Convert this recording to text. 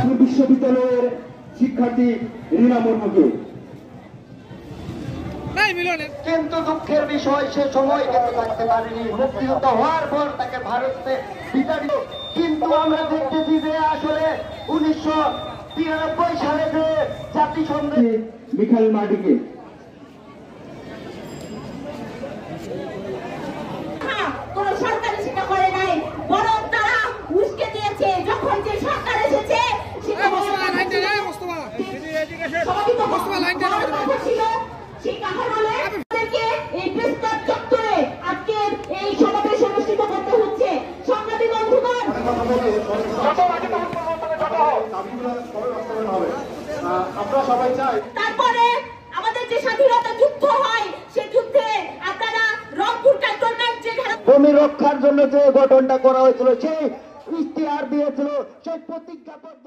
দিনাজপুর বিশ্ববিদ্যালয়ের শিক্ষার্থী রিনা মুর্মুকে। কিন্তু দুঃখের বিষয় সে সময় কিন্তু থাকতে পারেনি, মুক্তিযুদ্ধ হওয়ার পর তাকে ভারতে বিতাড়িত। কিন্তু আমরা দেখতেছি যে আসলে 1993 সালে যে জাতিসংঘে মিখাইল মার্ডিকে কোন সরকার সেটা করে নাই, বরং তারা উস্কে দিয়েছে। যখন যে সরকার এসেছে সেটা ছিল সেই কথা বলে এই প্রেসক্লাব চত্বরে আজকে এই সমাবেশ অনুষ্ঠিত করতে হচ্ছে। সংগ্রামী বন্ধুগণ, আমরা সবাই চাই তারপরে আমাদের যে স্বাধীনতা যুদ্ধ হয় সেই যুদ্ধে আপনারা রংপুর ক্যান্টনমেন্ট যেখানে ভূমি রক্ষার জন্য যে গঠনটা করা হয়েছিল, সেই ইশতেহার দিয়েছিল, সেই প্রতিজ্ঞাপত্র